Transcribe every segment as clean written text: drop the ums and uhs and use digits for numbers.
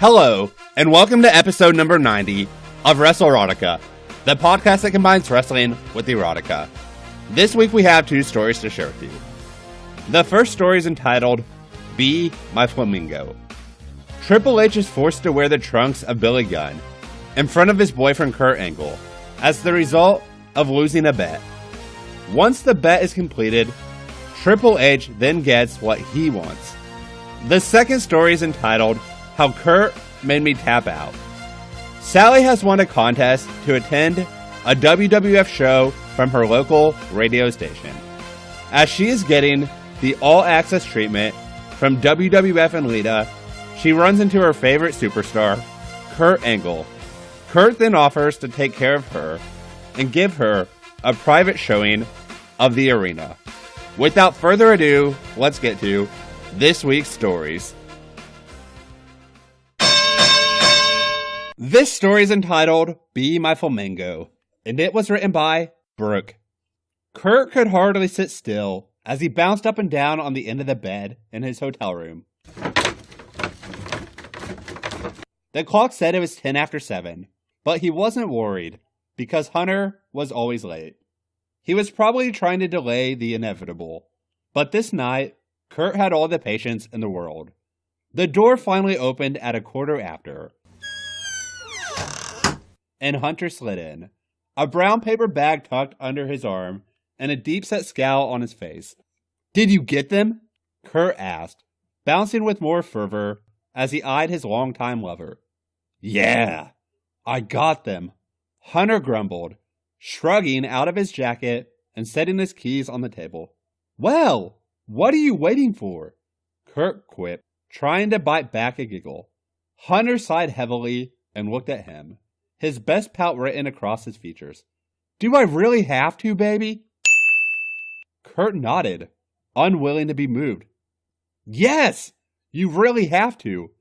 Hello, and welcome to episode number 90 of WrestleRotica, the podcast that combines wrestling with erotica. This week we have two stories to share with you. The first story is entitled, Be My Flamingo. Triple H is forced to wear the trunks of Billy Gunn in front of his boyfriend Kurt Angle as the result of losing a bet. Once the bet is completed, Triple H then gets what he wants. The second story is entitled, How Kurt Made Me Tap Out. Sally has won a contest to attend a WWF show from her local radio station. As she is getting the all-access treatment from WWF and Lita, she runs into her favorite superstar, Kurt Angle. Kurt then offers to take care of her and give her a private showing of the arena. Without further ado, let's get to this week's stories. This story is entitled, Be My Flamingo, and it was written by Brooke. Kurt could hardly sit still as he bounced up and down on the end of the bed in his hotel room. The clock said it was 10 after 7, but he wasn't worried because Hunter was always late. He was probably trying to delay the inevitable, but this night, Kurt had all the patience in the world. The door finally opened at 15:15, and Hunter slid in, a brown paper bag tucked under his arm and a deep-set scowl on his face. "Did you get them?" Kurt asked, bouncing with more fervor as he eyed his longtime lover. "Yeah, I got them," Hunter grumbled, shrugging out of his jacket and setting his keys on the table. "Well, what are you waiting for?" Kurt quipped, trying to bite back a giggle. Hunter sighed heavily and looked at him, his best pout written across his features. "Do I really have to, baby?" Kurt nodded, unwilling to be moved. "Yes, you really have to.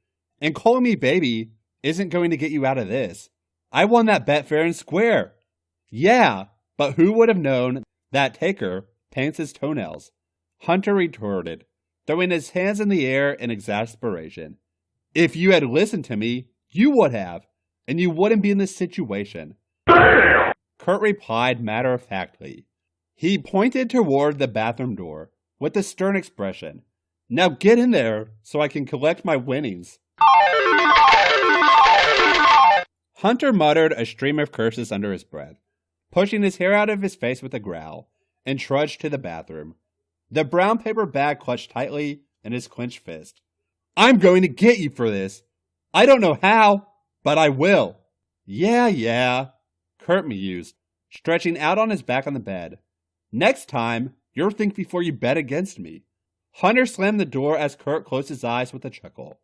And calling me baby isn't going to get you out of this. I won that bet fair and square." "Yeah, but who would have known that Taker paints his toenails?" Hunter retorted, throwing his hands in the air in exasperation. "If you had listened to me, you would have, and you wouldn't be in this situation." Damn! Kurt replied matter-of-factly. He pointed toward the bathroom door with a stern expression. "Now get in there so I can collect my winnings." Hunter muttered a stream of curses under his breath, pushing his hair out of his face with a growl, and trudged to the bathroom. The brown paper bag clutched tightly in his clenched fist. "I'm going to get you for this. I don't know how, but I will." Yeah, Kurt mused, stretching out on his back on the bed. "Next time, you'll think before you bet against me." Hunter slammed the door as Kurt closed his eyes with a chuckle.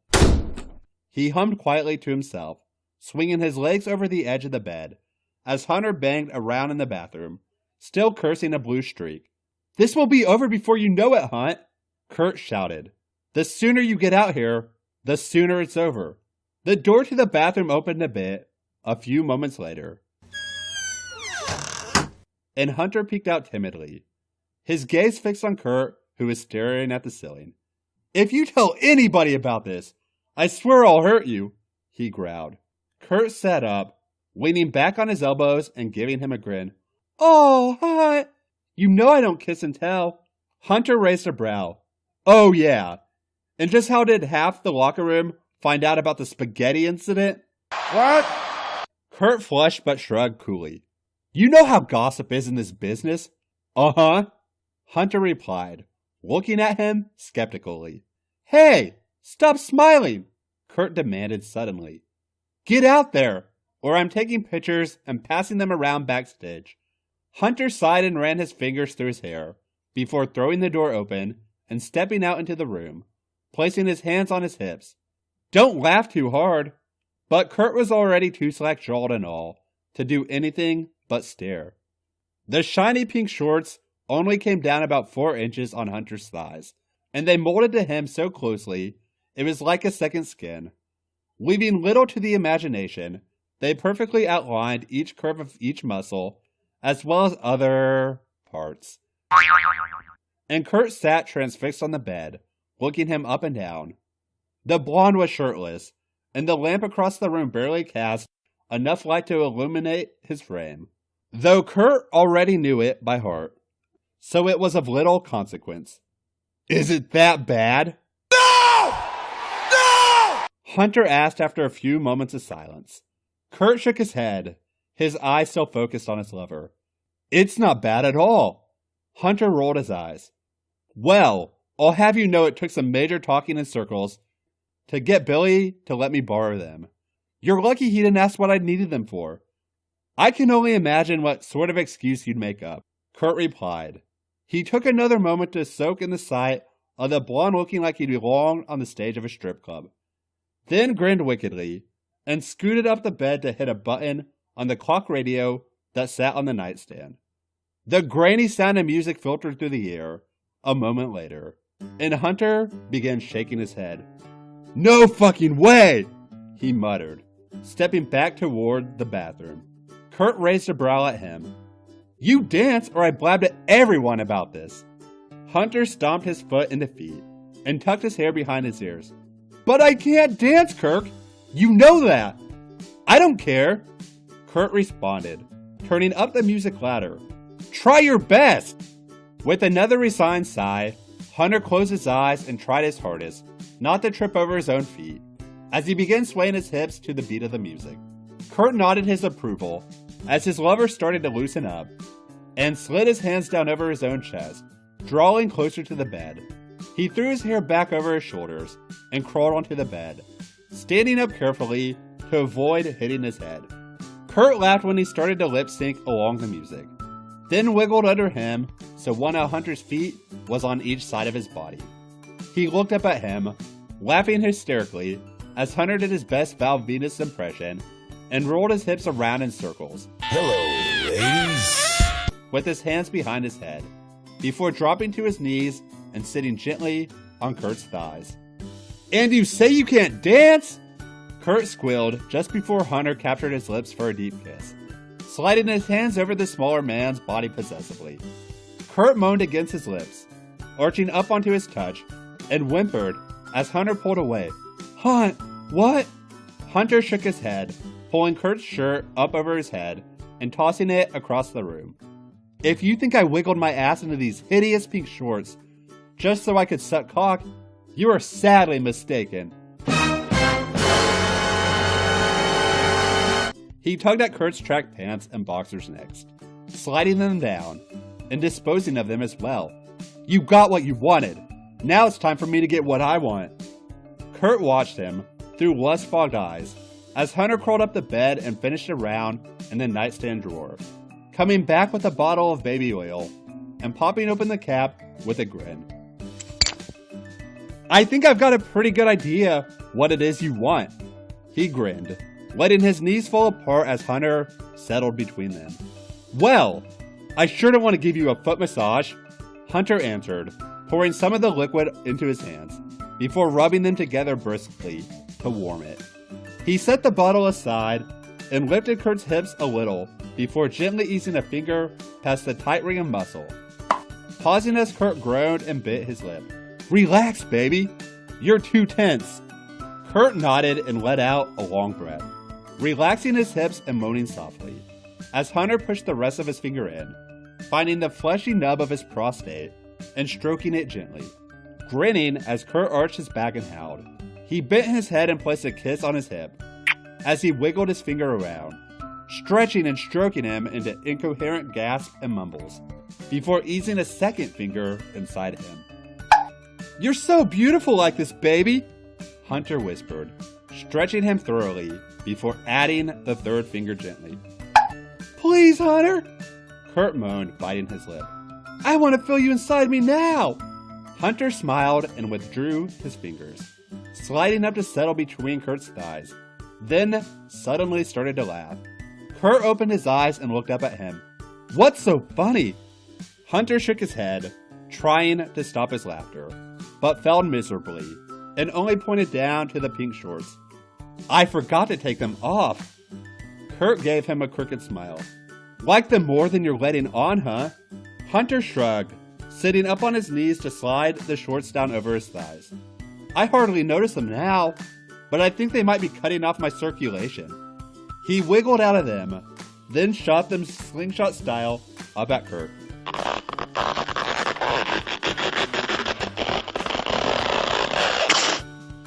He hummed quietly to himself, swinging his legs over the edge of the bed, as Hunter banged around in the bathroom, still cursing a blue streak. "This will be over before you know it, Hunt," Kurt shouted. "The sooner you get out here, the sooner it's over." The door to the bathroom opened a bit, a few moments later, and Hunter peeked out timidly, his gaze fixed on Kurt, who was staring at the ceiling. "If you tell anybody about this, I swear I'll hurt you," he growled. Kurt sat up, leaning back on his elbows and giving him a grin. "Oh, Hunt, you know I don't kiss and tell." Hunter raised a brow. "Oh yeah, and just how did half the locker room find out about the spaghetti incident?" "What?" Kurt flushed but shrugged coolly. "You know how gossip is in this business." "Uh-huh," Hunter replied, looking at him skeptically. "Hey, stop smiling," Kurt demanded suddenly. "Get out there, or I'm taking pictures and passing them around backstage." Hunter sighed and ran his fingers through his hair, before throwing the door open and stepping out into the room, placing his hands on his hips. "Don't laugh too hard." But Kurt was already too slack-jawed and all to do anything but stare. The shiny pink shorts only came down about 4 inches on Hunter's thighs, and they molded to him so closely it was like a second skin. Leaving little to the imagination, they perfectly outlined each curve of each muscle, as well as other parts. And Kurt sat transfixed on the bed, looking him up and down. The blonde was shirtless, and the lamp across the room barely cast enough light to illuminate his frame. Though Kurt already knew it by heart, so it was of little consequence. Is it that bad? No! No! Hunter asked after a few moments of silence. Kurt shook his head, his eyes still focused on his lover. It's not bad at all. Hunter rolled his eyes. Well, I'll have you know it took some major talking in circles to get Billy to let me borrow them. You're lucky he didn't ask what I needed them for. I can only imagine what sort of excuse you'd make up. Kurt replied. He took another moment to soak in the sight of the blonde looking like he belonged on the stage of a strip club. Then grinned wickedly and scooted up the bed to hit a button on the clock radio that sat on the nightstand. The grainy sound of music filtered through the air a moment later, and Hunter began shaking his head. No fucking way! He muttered, stepping back toward the bathroom. Kurt raised a brow at him. You dance or I blab to everyone about this. Hunter stomped his foot in defeat and tucked his hair behind his ears. But I can't dance, Kirk! You know that! I don't care! Kurt responded, turning up the music louder. Try your best! With another resigned sigh, Hunter closed his eyes and tried his hardest not to trip over his own feet as he began swaying his hips to the beat of the music. Kurt nodded his approval as his lover started to loosen up and slid his hands down over his own chest, drawing closer to the bed. He threw his hair back over his shoulders and crawled onto the bed, standing up carefully to avoid hitting his head. Kurt laughed when he started to lip sync along the music, then wiggled under him so one of Hunter's feet was on each side of his body. He looked up at him, laughing hysterically as Hunter did his best Val Venus impression and rolled his hips around in circles. Hello, ladies. With his hands behind his head, before dropping to his knees and sitting gently on Kurt's thighs. And you say you can't dance? Kurt squealed just before Hunter captured his lips for a deep kiss, sliding his hands over the smaller man's body possessively. Kurt moaned against his lips, arching up onto his touch, and whimpered as Hunter pulled away. Hunt, what? Hunter shook his head, pulling Kurt's shirt up over his head and tossing it across the room. If you think I wiggled my ass into these hideous pink shorts just so I could suck cock, you are sadly mistaken. He tugged at Kurt's track pants and boxers next, sliding them down and disposing of them as well. You got what you wanted. Now it's time for me to get what I want. Kurt watched him through lust-fogged eyes as Hunter crawled up the bed and finished a round in the nightstand drawer, coming back with a bottle of baby oil and popping open the cap with a grin. I think I've got a pretty good idea what it is you want. He grinned, letting his knees fall apart as Hunter settled between them. Well, I sure don't want to give you a foot massage, Hunter answered, pouring some of the liquid into his hands before rubbing them together briskly to warm it. He set the bottle aside and lifted Kurt's hips a little before gently easing a finger past the tight ring of muscle, pausing as Kurt groaned and bit his lip. Relax, baby. You're too tense. Kurt nodded and let out a long breath, relaxing his hips and moaning softly, as Hunter pushed the rest of his finger in, finding the fleshy nub of his prostate and stroking it gently. Grinning as Kurt arched his back and howled, he bent his head and placed a kiss on his hip as he wiggled his finger around, stretching and stroking him into incoherent gasps and mumbles, before easing a second finger inside him. You're so beautiful like this, baby, Hunter whispered, stretching him thoroughly before adding the third finger gently. Please, Hunter, Kurt moaned, biting his lip. I want to feel you inside me now. Hunter smiled and withdrew his fingers, sliding up to settle between Kurt's thighs, then suddenly started to laugh. Kurt opened his eyes and looked up at him. What's so funny? Hunter shook his head, trying to stop his laughter, but failed miserably, and only pointed down to the pink shorts. I forgot to take them off. Kurt gave him a crooked smile. Like them more than you're letting on, huh? Hunter shrugged, sitting up on his knees to slide the shorts down over his thighs. I hardly notice them now. but I think they might be cutting off my circulation. He wiggled out of them, then shot them slingshot style up at Kurt.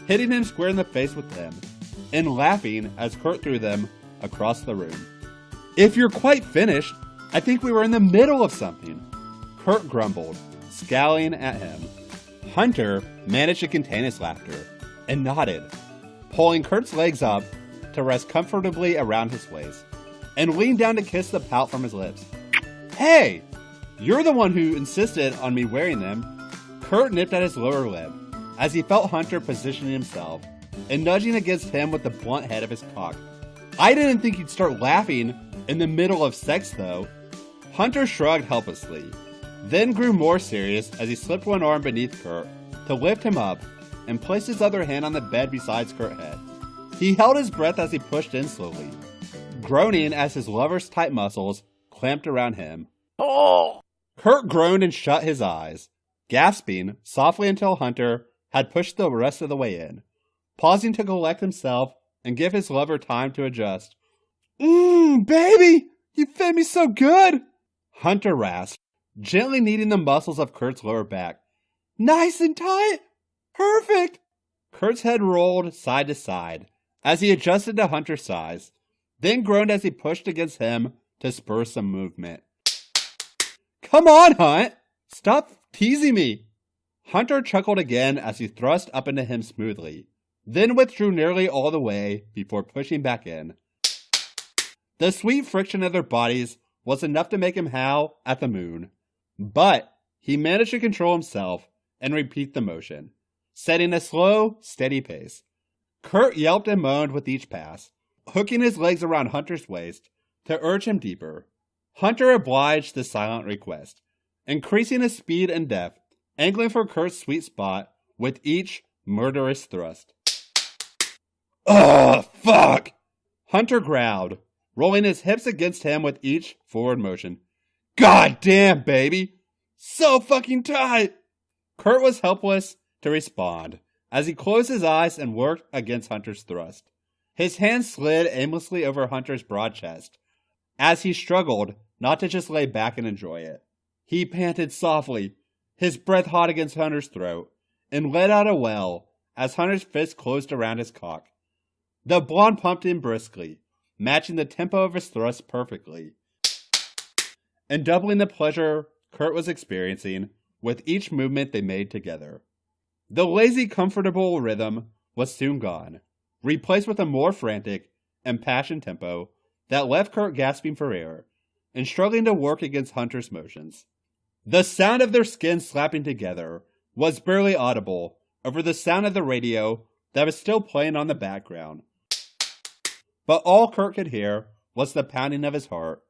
Hitting him square in the face with them, and laughing as Kurt threw them across the room. If you're quite finished, I think we were in the middle of something, Kurt grumbled, scowling at him. Hunter managed to contain his laughter and nodded, pulling Kurt's legs up to rest comfortably around his waist, and leaned down to kiss the pout from his lips. Hey! You're the one who insisted on me wearing them. Kurt nipped at his lower lip as he felt Hunter positioning himself and nudging against him with the blunt head of his cock. I didn't think you'd start laughing in the middle of sex, though. Hunter shrugged helplessly, then grew more serious as he slipped one arm beneath Kurt to lift him up and placed his other hand on the bed beside Kurt's head. He held his breath as he pushed in slowly, groaning as his lover's tight muscles clamped around him. Oh! Kurt groaned and shut his eyes, gasping softly until Hunter had pushed the rest of the way in, pausing to collect himself and give his lover time to adjust. Baby! You fit me so good! Hunter rasped, gently kneading the muscles of Kurt's lower back. Nice and tight! Perfect! Kurt's head rolled side to side as he adjusted to Hunter's size, then groaned as he pushed against him to spur some movement. Come on, Hunt! Stop teasing me! Hunter chuckled again as he thrust up into him smoothly, then withdrew nearly all the way before pushing back in. The sweet friction of their bodies was enough to make him howl at the moon, but he managed to control himself and repeat the motion, setting a slow, steady pace. Kurt yelped and moaned with each pass, hooking his legs around Hunter's waist to urge him deeper. Hunter obliged the silent request, increasing his speed and depth, angling for Kurt's sweet spot with each murderous thrust. Ugh, fuck! Hunter growled, rolling his hips against him with each forward motion. God damn, baby! So fucking tight! Kurt was helpless to respond as he closed his eyes and worked against Hunter's thrust. His hand slid aimlessly over Hunter's broad chest as he struggled not to just lay back and enjoy it. He panted softly, his breath hot against Hunter's throat, and let out a wail as Hunter's fist closed around his cock. The blonde pumped him briskly, matching the tempo of his thrust perfectly, and doubling the pleasure Kurt was experiencing with each movement they made together. The lazy, comfortable rhythm was soon gone, replaced with a more frantic, impassioned tempo that left Kurt gasping for air and struggling to work against Hunter's motions. The sound of their skin slapping together was barely audible over the sound of the radio that was still playing on the background. But all Kurt could hear was the pounding of his heart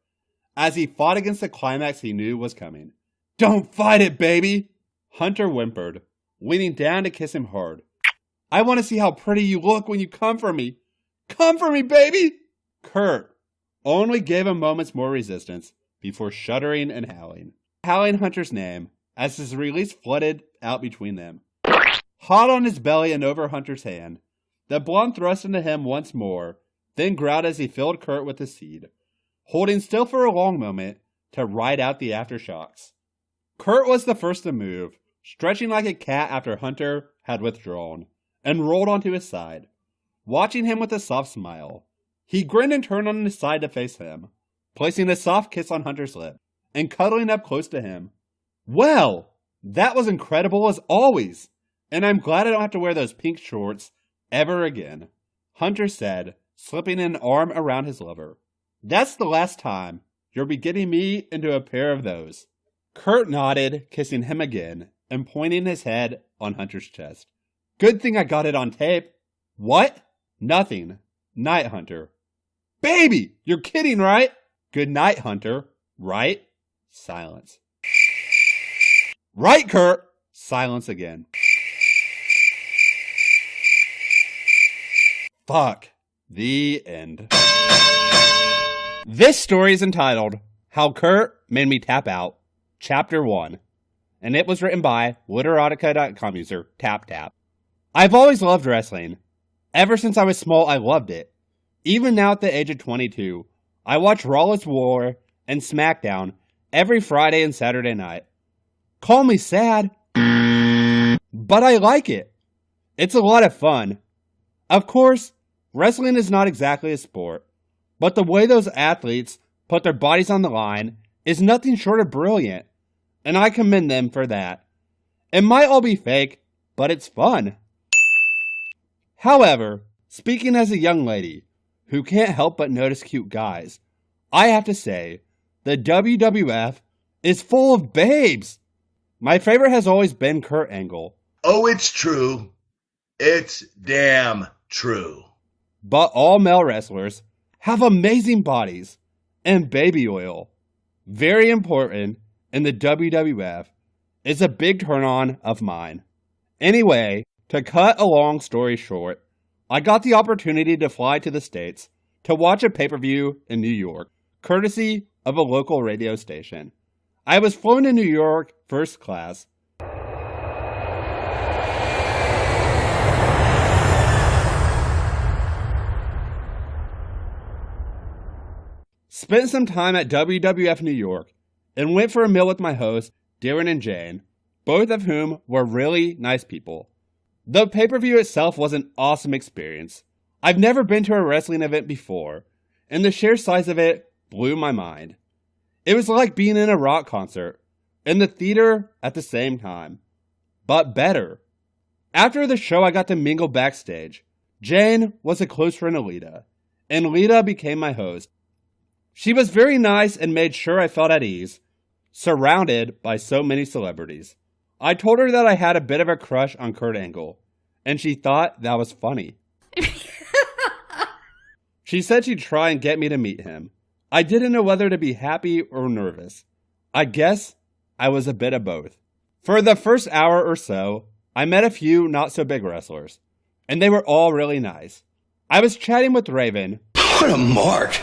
as he fought against the climax he knew was coming. Don't fight it, baby! Hunter whimpered, leaning down to kiss him hard. I want to see how pretty you look when you come for me. Come for me, baby! Kurt only gave a moment's more resistance before shuddering and howling Hunter's name as his release flooded out between them. Hot on his belly and over Hunter's hand, the blonde thrust into him once more, then growled as he filled Kurt with the seed, holding still for a long moment to ride out the aftershocks. Kurt was the first to move, stretching like a cat after Hunter had withdrawn, and rolled onto his side, watching him with a soft smile. He grinned and turned on his side to face him, placing a soft kiss on Hunter's lip, and cuddling up close to him. Well, that was incredible as always, and I'm glad I don't have to wear those pink shorts ever again, Hunter said, slipping an arm around his lover. That's the last time you'll be getting me into a pair of those. Kurt nodded, kissing him again, and pointing his head on Hunter's chest. Good thing I got it on tape. What? Nothing. Night, Hunter. Baby, you're kidding, right? Good night, Hunter. Right? Silence. Right, Kurt. Silence again. Fuck. The end. This story is entitled How Kurt Made Me Tap Out, Chapter 1, and it was written by Literotica.com user TapTap. I've always loved wrestling, Ever since I was small, I loved it. Even now at the age of 22, I watch Raw's War and SmackDown every Friday and Saturday night. Call me sad, but I like it. It's a lot of fun. Of course, wrestling is not exactly a sport, but the way those athletes put their bodies on the line is nothing short of brilliant, and I commend them for that. It might all be fake, but it's fun. However, speaking as a young lady who can't help but notice cute guys, I have to say, the WWF is full of babes. My favorite has always been Kurt Angle. Oh, it's true. It's damn true. But all male wrestlers have amazing bodies and baby oil. Very important in the WWF is a big turn on of mine. Anyway, to cut a long story short, I got the opportunity to fly to the States to watch a pay-per-view in New York, courtesy of a local radio station. I was flown to New York first class. Spent some time at WWF New York and went for a meal with my hosts, Darren and Jane, both of whom were really nice people. The pay-per-view itself was an awesome experience. I've never been to a wrestling event before, and the sheer size of it blew my mind. It was like being in a rock concert, in the theater at the same time, but better. After the show, I got to mingle backstage. Jane was a close friend of Lita, and Lita became my host. She was very nice and made sure I felt at ease, surrounded by so many celebrities. I told her that I had a bit of a crush on Kurt Angle, and she thought that was funny. She said she'd try and get me to meet him. I didn't know whether to be happy or nervous. I guess I was a bit of both. For the first hour or so, I met a few not-so-big wrestlers, and they were all really nice. I was chatting with Raven. What a mark!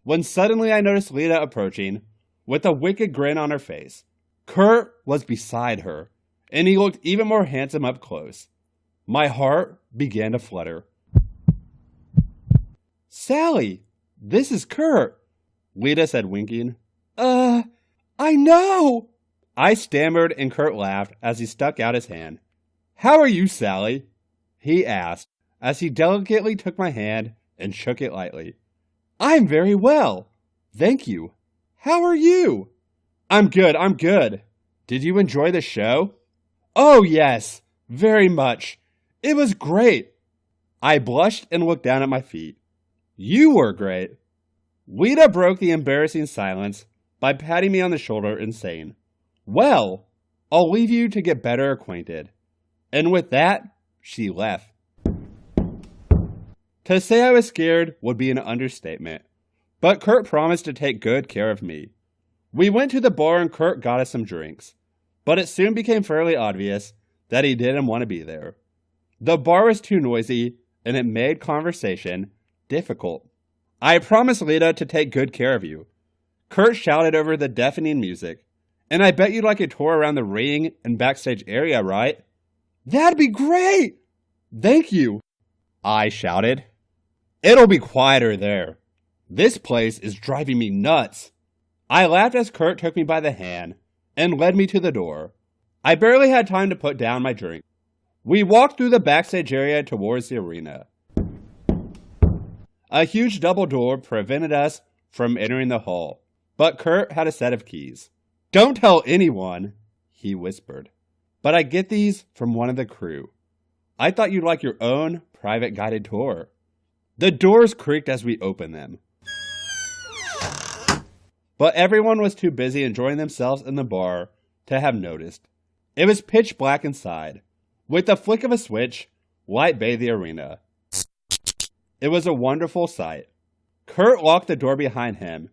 When suddenly I noticed Lita approaching with a wicked grin on her face. Kurt was beside her, and he looked even more handsome up close. My heart began to flutter. Sally, this is Kurt, Lita said, winking. I know. I stammered, and Kurt laughed as he stuck out his hand. How are you, Sally? He asked as he delicately took my hand and shook it lightly. I'm very well, thank you. How are you? I'm good. Did you enjoy the show? Oh, yes, very much. It was great. I blushed and looked down at my feet. You were great. Lita broke the embarrassing silence by patting me on the shoulder and saying, Well, I'll leave you to get better acquainted. And with that, she left. To say I was scared would be an understatement, but Kurt promised to take good care of me. We went to the bar and Kurt got us some drinks, but it soon became fairly obvious that he didn't want to be there. The bar was too noisy, and it made conversation difficult. I promised Lita to take good care of you. Kurt shouted over the deafening music, and I bet you'd like a tour around the ring and backstage area, right? That'd be great! Thank you, I shouted. It'll be quieter there. This place is driving me nuts. I laughed as Kurt took me by the hand and led me to the door. I barely had time to put down my drink. We walked through the backstage area towards the arena. A huge double door prevented us from entering the hall, but Kurt had a set of keys. Don't tell anyone, he whispered, but I get these from one of the crew. I thought you'd like your own private guided tour. The doors creaked as we opened them. But everyone was too busy enjoying themselves in the bar to have noticed. It was pitch black inside. With the flick of a switch, light bathed the arena. It was a wonderful sight. Kurt locked the door behind him,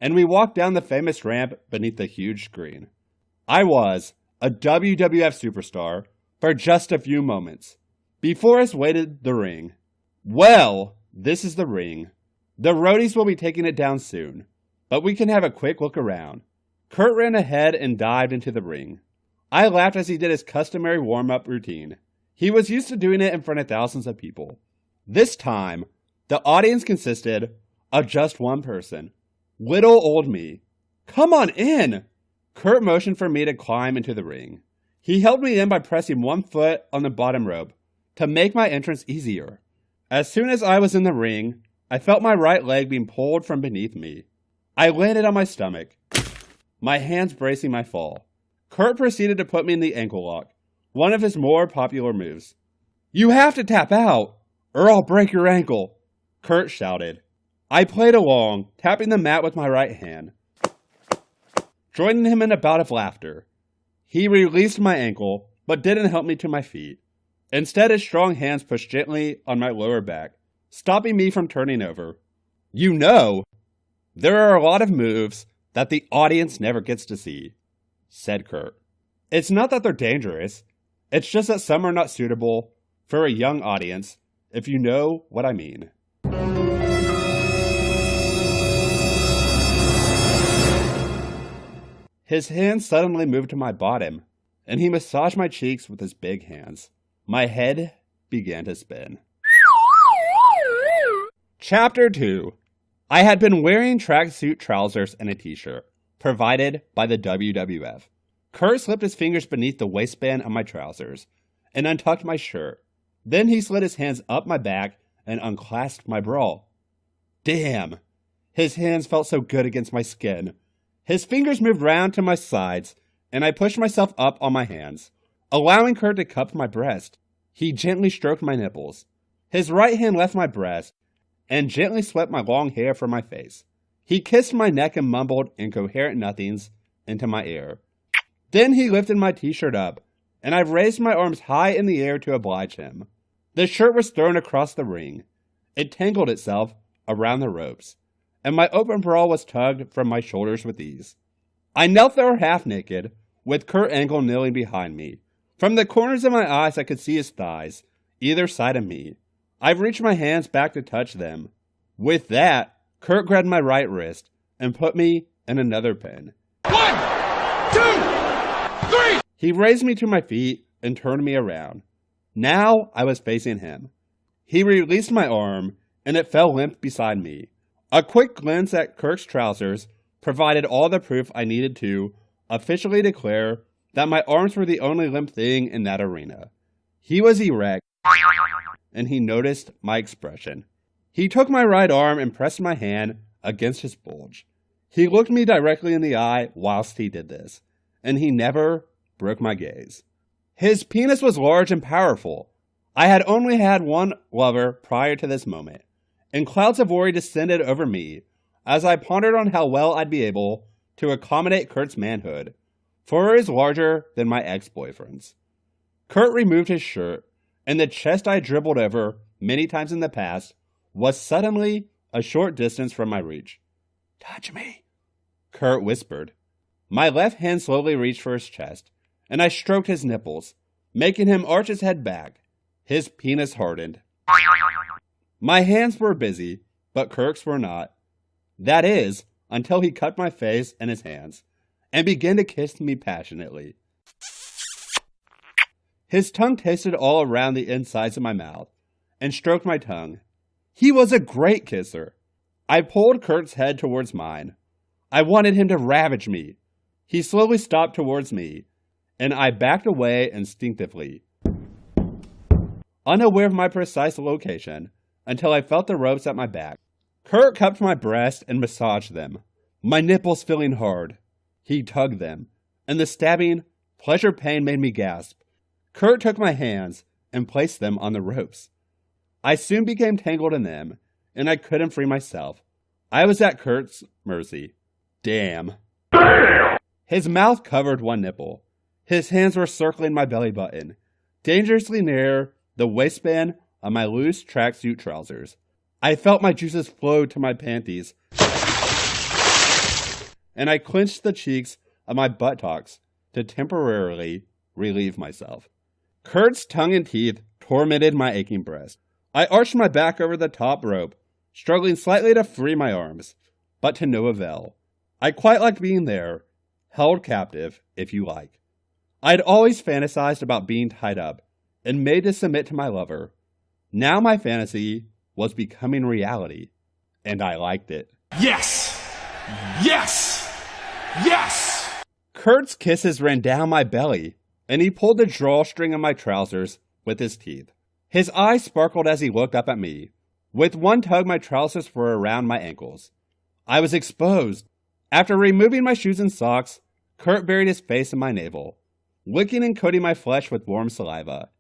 and we walked down the famous ramp beneath the huge screen. I was a WWF superstar for just a few moments. Before us waited the ring. Well, this is the ring. The roadies will be taking it down soon, but we can have a quick look around. Kurt ran ahead and dived into the ring. I laughed as he did his customary warm-up routine. He was used to doing it in front of thousands of people. This time, the audience consisted of just one person. Little old me. "Come on in!" Kurt motioned for me to climb into the ring. He held me in by pressing one foot on the bottom rope to make my entrance easier. As soon as I was in the ring, I felt my right leg being pulled from beneath me. I landed on my stomach, my hands bracing my fall. Kurt proceeded to put me in the ankle lock, one of his more popular moves. "You have to tap out, or I'll break your ankle," Kurt shouted. I played along, tapping the mat with my right hand, joining him in a bout of laughter. He released my ankle, but didn't help me to my feet. Instead, his strong hands pushed gently on my lower back, stopping me from turning over. "You know, there are a lot of moves that the audience never gets to see," said Kurt. "It's not that they're dangerous, it's just that some are not suitable for a young audience, if you know what I mean." His hands suddenly moved to my bottom, and he massaged my cheeks with his big hands. My head began to spin. Chapter 2. I had been wearing tracksuit trousers and a t-shirt, provided by the WWF. Kurt slipped his fingers beneath the waistband of my trousers and untucked my shirt. Then he slid his hands up my back and unclasped my bra. Damn! His hands felt so good against my skin. His fingers moved round to my sides, and I pushed myself up on my hands, allowing Kurt to cup my breast. He gently stroked my nipples. His right hand left my breast and gently swept my long hair from my face. He kissed my neck and mumbled incoherent nothings into my ear. Then he lifted my t-shirt up, and I raised my arms high in the air to oblige him. The shirt was thrown across the ring. It tangled itself around the ropes, and my open bra was tugged from my shoulders with ease. I knelt there half naked, with Kurt Angle kneeling behind me. From the corners of my eyes I could see his thighs, either side of me. I reached my hands back to touch them. With that, Kurt grabbed my right wrist and put me in another pin. 1, 2, 3! He raised me to my feet and turned me around. Now I was facing him. He released my arm, and it fell limp beside me. A quick glance at Kurt's trousers provided all the proof I needed to officially declare that my arms were the only limp thing in that arena. He was erect, and he noticed my expression. He took my right arm and pressed my hand against his bulge. He looked me directly in the eye whilst he did this, and he never broke my gaze. His penis was large and powerful. I had only had one lover prior to this moment, and clouds of worry descended over me as I pondered on how well I'd be able to accommodate Kurt's manhood, for it is larger than my ex-boyfriend's. Kurt removed his shirt, and the chest I dribbled over many times in the past was suddenly a short distance from my reach. "Touch me," Kurt whispered. My left hand slowly reached for his chest, and I stroked his nipples, making him arch his head back. His penis hardened. My hands were busy, but Kurt's were not. That is, until he cut my face in his hands and began to kiss me passionately. His tongue tasted all around the insides of my mouth and stroked my tongue. He was a great kisser. I pulled Kurt's head towards mine. I wanted him to ravage me. He slowly stopped towards me, and I backed away instinctively, unaware of my precise location, until I felt the ropes at my back. Kurt cupped my breast and massaged them, my nipples feeling hard. He tugged them, and the stabbing, pleasure pain made me gasp. Kurt took my hands and placed them on the ropes. I soon became tangled in them, and I couldn't free myself. I was at Kurt's mercy. Damn. His mouth covered one nipple. His hands were circling my belly button, dangerously near the waistband of my loose tracksuit trousers. I felt my juices flow to my panties, and I clenched the cheeks of my buttocks to temporarily relieve myself. Kurt's tongue and teeth tormented my aching breast. I arched my back over the top rope, struggling slightly to free my arms, but to no avail. I quite liked being there, held captive, if you like. I had always fantasized about being tied up and made to submit to my lover. Now my fantasy was becoming reality, and I liked it. Yes! Yes! Yes! Kurt's kisses ran down my belly, and he pulled the drawstring of my trousers with his teeth. His eyes sparkled as he looked up at me. With one tug, my trousers were around my ankles. I was exposed. After removing my shoes and socks, Kurt buried his face in my navel, licking and coating my flesh with warm saliva.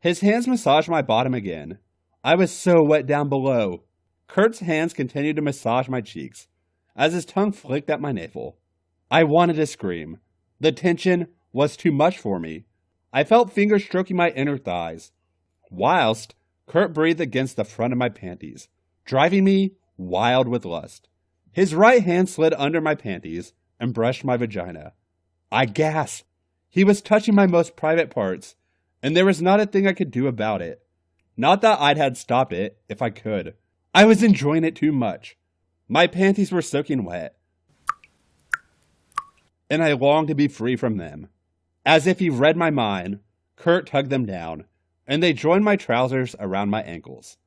His hands massaged my bottom again. I was so wet down below. Kurt's hands continued to massage my cheeks as his tongue flicked at my navel. I wanted to scream. The tension was too much for me. I felt fingers stroking my inner thighs, whilst Kurt breathed against the front of my panties, driving me wild with lust. His right hand slid under my panties and brushed my vagina. I gasped. He was touching my most private parts, and there was not a thing I could do about it. Not that I'd had stopped it if I could. I was enjoying it too much. My panties were soaking wet, and I longed to be free from them. As if he read my mind, Kurt tugged them down, and they joined my trousers around my ankles.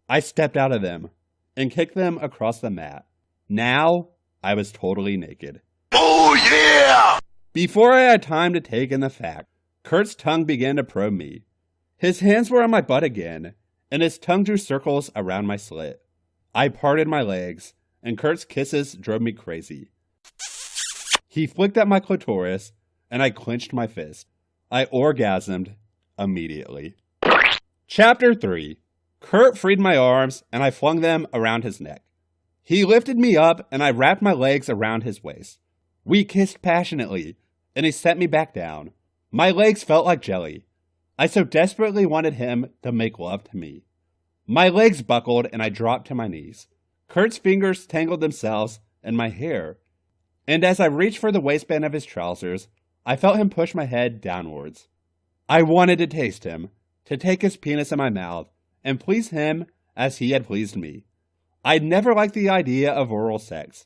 I stepped out of them and kicked them across the mat. Now, I was totally naked. Oh, yeah! Before I had time to take in the fact, Kurt's tongue began to probe me. His hands were on my butt again, and his tongue drew circles around my slit. I parted my legs, and Kurt's kisses drove me crazy. He flicked at my clitoris, and I clenched my fist. I orgasmed immediately. Chapter 3. Kurt freed my arms, and I flung them around his neck. He lifted me up, and I wrapped my legs around his waist. We kissed passionately, and he set me back down. My legs felt like jelly. I so desperately wanted him to make love to me. My legs buckled, and I dropped to my knees. Kurt's fingers tangled themselves in my hair, and as I reached for the waistband of his trousers, I felt him push my head downwards. I wanted to taste him, to take his penis in my mouth, and please him as he had pleased me. I'd never liked the idea of oral sex.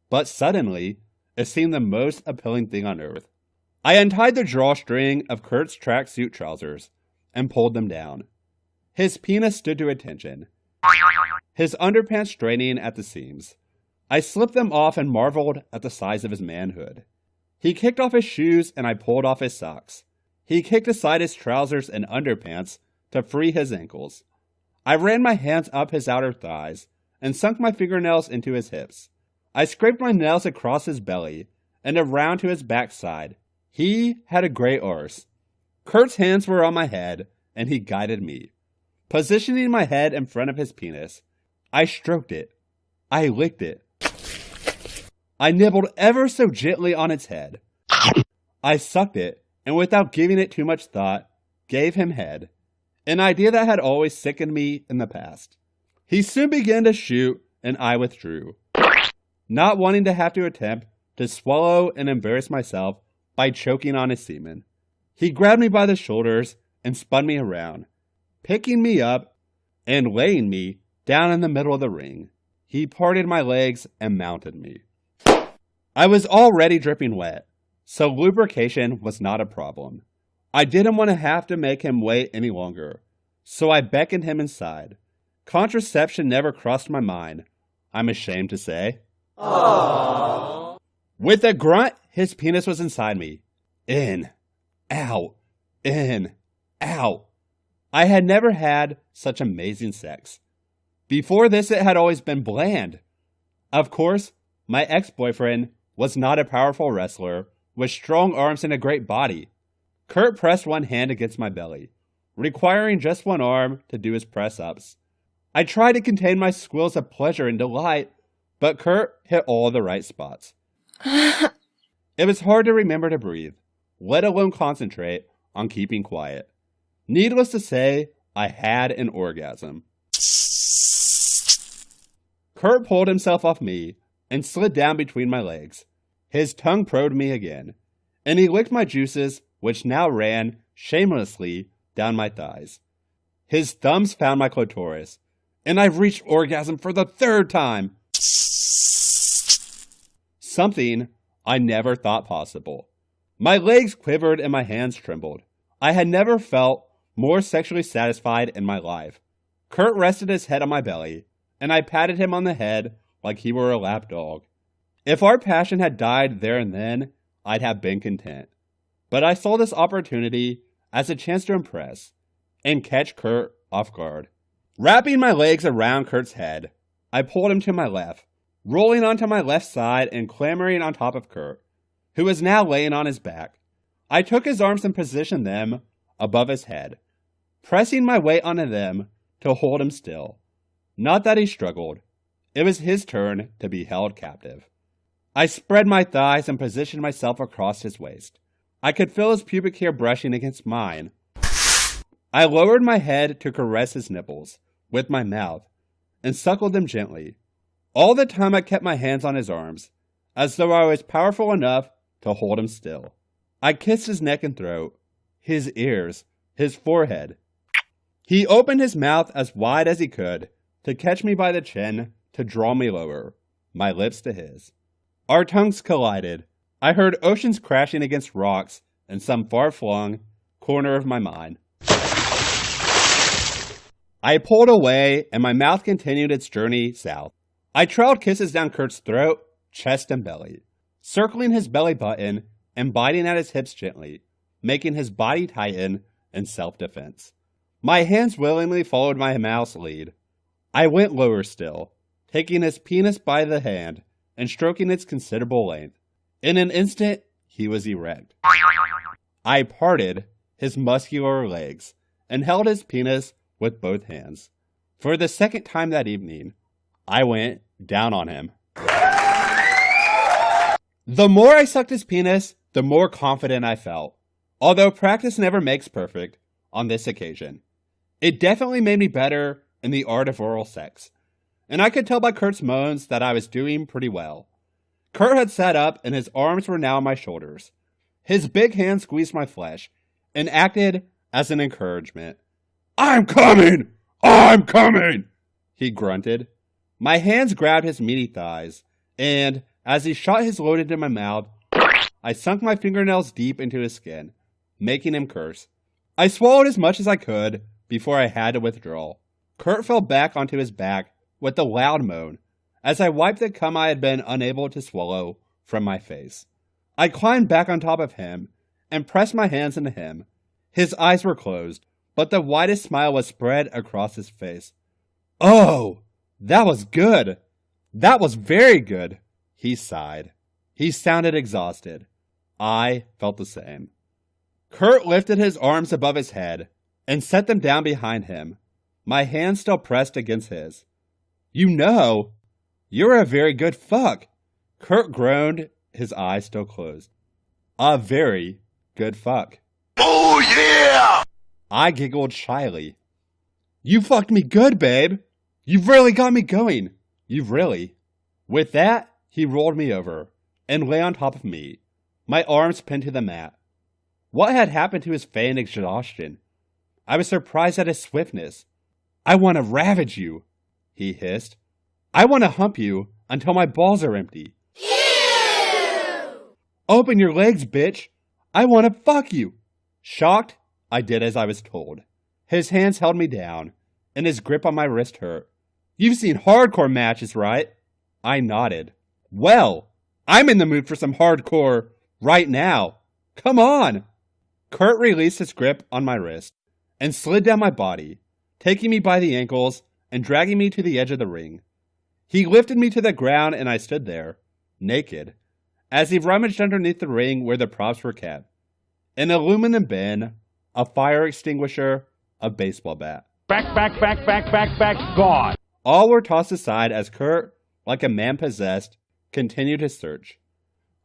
But suddenly, it seemed the most appealing thing on earth. I untied the drawstring of Kurt's tracksuit trousers and pulled them down. His penis stood to attention, his underpants straining at the seams. I slipped them off and marveled at the size of his manhood. He kicked off his shoes and I pulled off his socks. He kicked aside his trousers and underpants to free his ankles. I ran my hands up his outer thighs and sunk my fingernails into his hips. I scraped my nails across his belly and around to his backside. He had a great arse. Kurt's hands were on my head and he guided me. Positioning my head in front of his penis, I stroked it. I licked it. I nibbled ever so gently on its head. I sucked it, and without giving it too much thought, gave him head, an idea that had always sickened me in the past. He soon began to shoot, and I withdrew, not wanting to have to attempt to swallow and embarrass myself by choking on his semen. He grabbed me by the shoulders and spun me around, picking me up and laying me down in the middle of the ring. He parted my legs and mounted me. I was already dripping wet, so lubrication was not a problem. I didn't want to have to make him wait any longer, so I beckoned him inside. Contraception never crossed my mind, I'm ashamed to say. Aww. With a grunt, his penis was inside me. In, out, in, out. I had never had such amazing sex. Before this, it had always been bland. Of course, my ex-boyfriend was not a powerful wrestler with strong arms and a great body. Kurt pressed one hand against my belly, requiring just one arm to do his press-ups. I tried to contain my squeals of pleasure and delight, but Kurt hit all the right spots. It was hard to remember to breathe, let alone concentrate on keeping quiet. Needless to say, I had an orgasm. Kurt pulled himself off me and slid down between my legs. His tongue probed me again, and he licked my juices, which now ran shamelessly down my thighs. His thumbs found my clitoris, and I reached orgasm for the third time. something I never thought possible. My legs quivered and my hands trembled. I had never felt more sexually satisfied in my life. Kurt rested his head on my belly, and I patted him on the head like he were a lap dog. If our passion had died there and then, I'd have been content. But I saw this opportunity as a chance to impress and catch Kurt off guard. Wrapping my legs around Kurt's head, I pulled him to my left, rolling onto my left side and clambering on top of Kurt, who was now laying on his back. I took his arms and positioned them above his head, pressing my weight onto them to hold him still. Not that he struggled. It was his turn to be held captive. I spread my thighs and positioned myself across his waist. I could feel his pubic hair brushing against mine. I lowered my head to caress his nipples with my mouth and suckled them gently. All the time I kept my hands on his arms, as though I was powerful enough to hold him still. I kissed his neck and throat, his ears, his forehead. He opened his mouth as wide as he could to catch me by the chin to draw me lower, my lips to his. Our tongues collided. I heard oceans crashing against rocks in some far-flung corner of my mind. I pulled away, and my mouth continued its journey south. I trailed kisses down Kurt's throat, chest, and belly, circling his belly button and biting at his hips gently, making his body tighten in self-defense. My hands willingly followed my mouth's lead. I went lower still, taking his penis by the hand and stroking its considerable length. In an instant, he was erect. I parted his muscular legs and held his penis with both hands. For the second time that evening, I went down on him. The more I sucked his penis, the more confident I felt. Although practice never makes perfect, on this occasion, it definitely made me better in the art of oral sex. And I could tell by Kurt's moans that I was doing pretty well. Kurt had sat up and his arms were now on my shoulders. His big hand squeezed my flesh and acted as an encouragement. "I'm coming! I'm coming!" he grunted. My hands grabbed his meaty thighs, and as he shot his load into my mouth, I sunk my fingernails deep into his skin, making him curse. I swallowed as much as I could before I had to withdraw. Kurt fell back onto his back with a loud moan as I wiped the cum I had been unable to swallow from my face. I climbed back on top of him and pressed my hands into him. His eyes were closed, but the widest smile was spread across his face. "Oh, that was good. That was very good," he sighed. He sounded exhausted. I felt the same. Kurt lifted his arms above his head and set them down behind him, my hands still pressed against his. "You know, you're a very good fuck," Kurt groaned, his eyes still closed. "A very good fuck." Oh yeah! I giggled shyly. "You fucked me good, babe. You've really got me going. You've really." With that, he rolled me over and lay on top of me, my arms pinned to the mat. What had happened to his feigned exhaustion? I was surprised at his swiftness. "I want to ravage you," he hissed. "I want to hump you until my balls are empty." Ew! "Open your legs, bitch. I want to fuck you." Shocked, I did as I was told. His hands held me down, and his grip on my wrist hurt. "You've seen hardcore matches, right?" I nodded. "Well, I'm in the mood for some hardcore right now. Come on." Kurt released his grip on my wrist and slid down my body, taking me by the ankles and dragging me to the edge of the ring. He lifted me to the ground and I stood there, naked, as he rummaged underneath the ring where the props were kept. An aluminum bin, a fire extinguisher, a baseball bat. Back, gone. All were tossed aside as Kurt, like a man possessed, continued his search.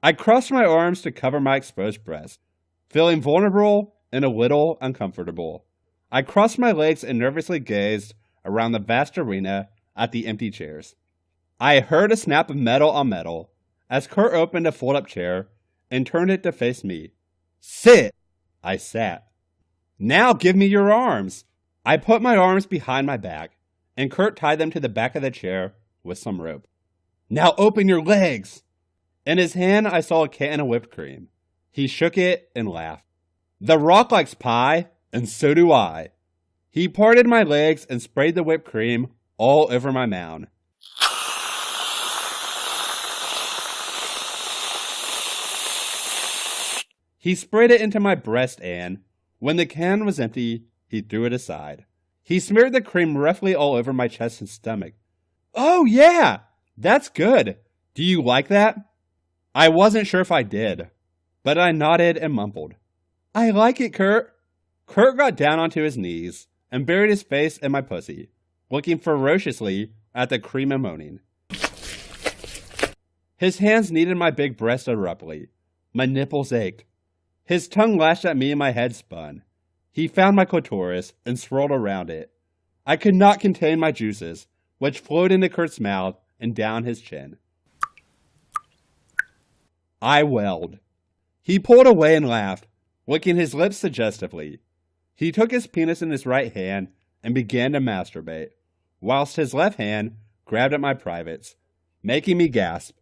I crossed my arms to cover my exposed breast, feeling vulnerable and a little uncomfortable. I crossed my legs and nervously gazed around the vast arena at the empty chairs. I heard a snap of metal on metal as Kurt opened a fold-up chair and turned it to face me. "Sit!" I sat. "Now give me your arms." I put my arms behind my back, and Kurt tied them to the back of the chair with some rope. "Now open your legs." In his hand, I saw a can of whipped cream. He shook it and laughed. The Rock likes pie, and so do I. He parted my legs and sprayed the whipped cream all over my mound. He sprayed it into my breast and, when the can was empty, he threw it aside. He smeared the cream roughly all over my chest and stomach. Oh yeah, that's good. Do you like that? I wasn't sure if I did, but I nodded and mumbled. I like it, Kurt. Kurt got down onto his knees and buried his face in my pussy, looking ferociously at the cream and moaning. His hands kneaded my big breast abruptly. My nipples ached. His tongue lashed at me and my head spun. He found my clitoris and swirled around it. I could not contain my juices, which flowed into Kurt's mouth and down his chin. I wailed. He pulled away and laughed, licking his lips suggestively. He took his penis in his right hand and began to masturbate, whilst his left hand grabbed at my privates, making me gasp.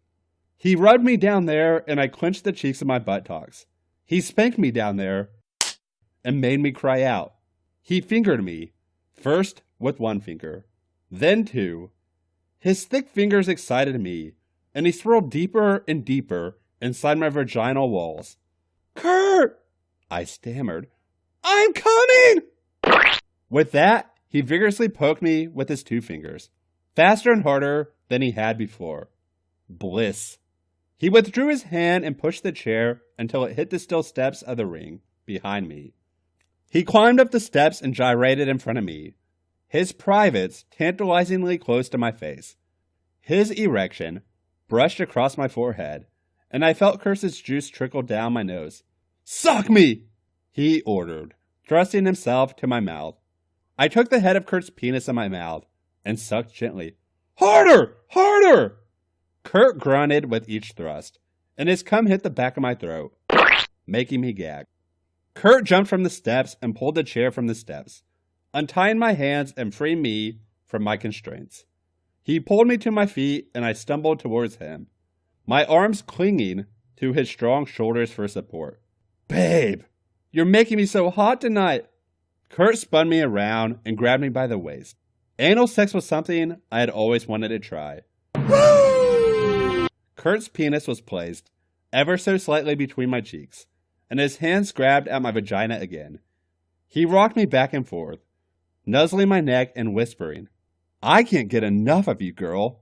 He rubbed me down there and I clenched the cheeks of my buttocks. He spanked me down there and made me cry out. He fingered me, first with one finger, then two. His thick fingers excited me, and he swirled deeper and deeper inside my vaginal walls. Kurt! I stammered. I'm coming! With that, he vigorously poked me with his two fingers, faster and harder than he had before. Bliss. He withdrew his hand and pushed the chair until it hit the steel steps of the ring behind me. He climbed up the steps and gyrated in front of me, his privates tantalizingly close to my face. His erection brushed across my forehead, and I felt Kurt's juice trickle down my nose. Suck me! He ordered, thrusting himself to my mouth. I took the head of Kurt's penis in my mouth and sucked gently. Harder! Harder! Kurt grunted with each thrust, and his cum hit the back of my throat, making me gag. Kurt jumped from the steps and pulled the chair from the steps, untying my hands and freeing me from my constraints. He pulled me to my feet, and I stumbled towards him, my arms clinging to his strong shoulders for support. Babe, you're making me so hot tonight. Kurt spun me around and grabbed me by the waist. Anal sex was something I had always wanted to try. Kurt's penis was placed ever so slightly between my cheeks, and his hands grabbed at my vagina again. He rocked me back and forth, nuzzling my neck and whispering, I can't get enough of you, girl.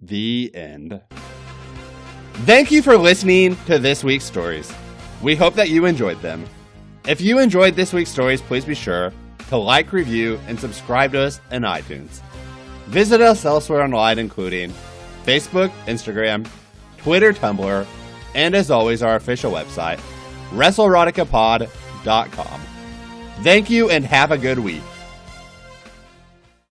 The end. Thank you for listening to this week's stories. We hope that you enjoyed them. If you enjoyed this week's stories, please be sure to like, review, and subscribe to us on iTunes. Visit us elsewhere online, including Facebook, Instagram, Twitter, Tumblr, and as always, our official website, WrestleEroticapod.com. Thank you and have a good week.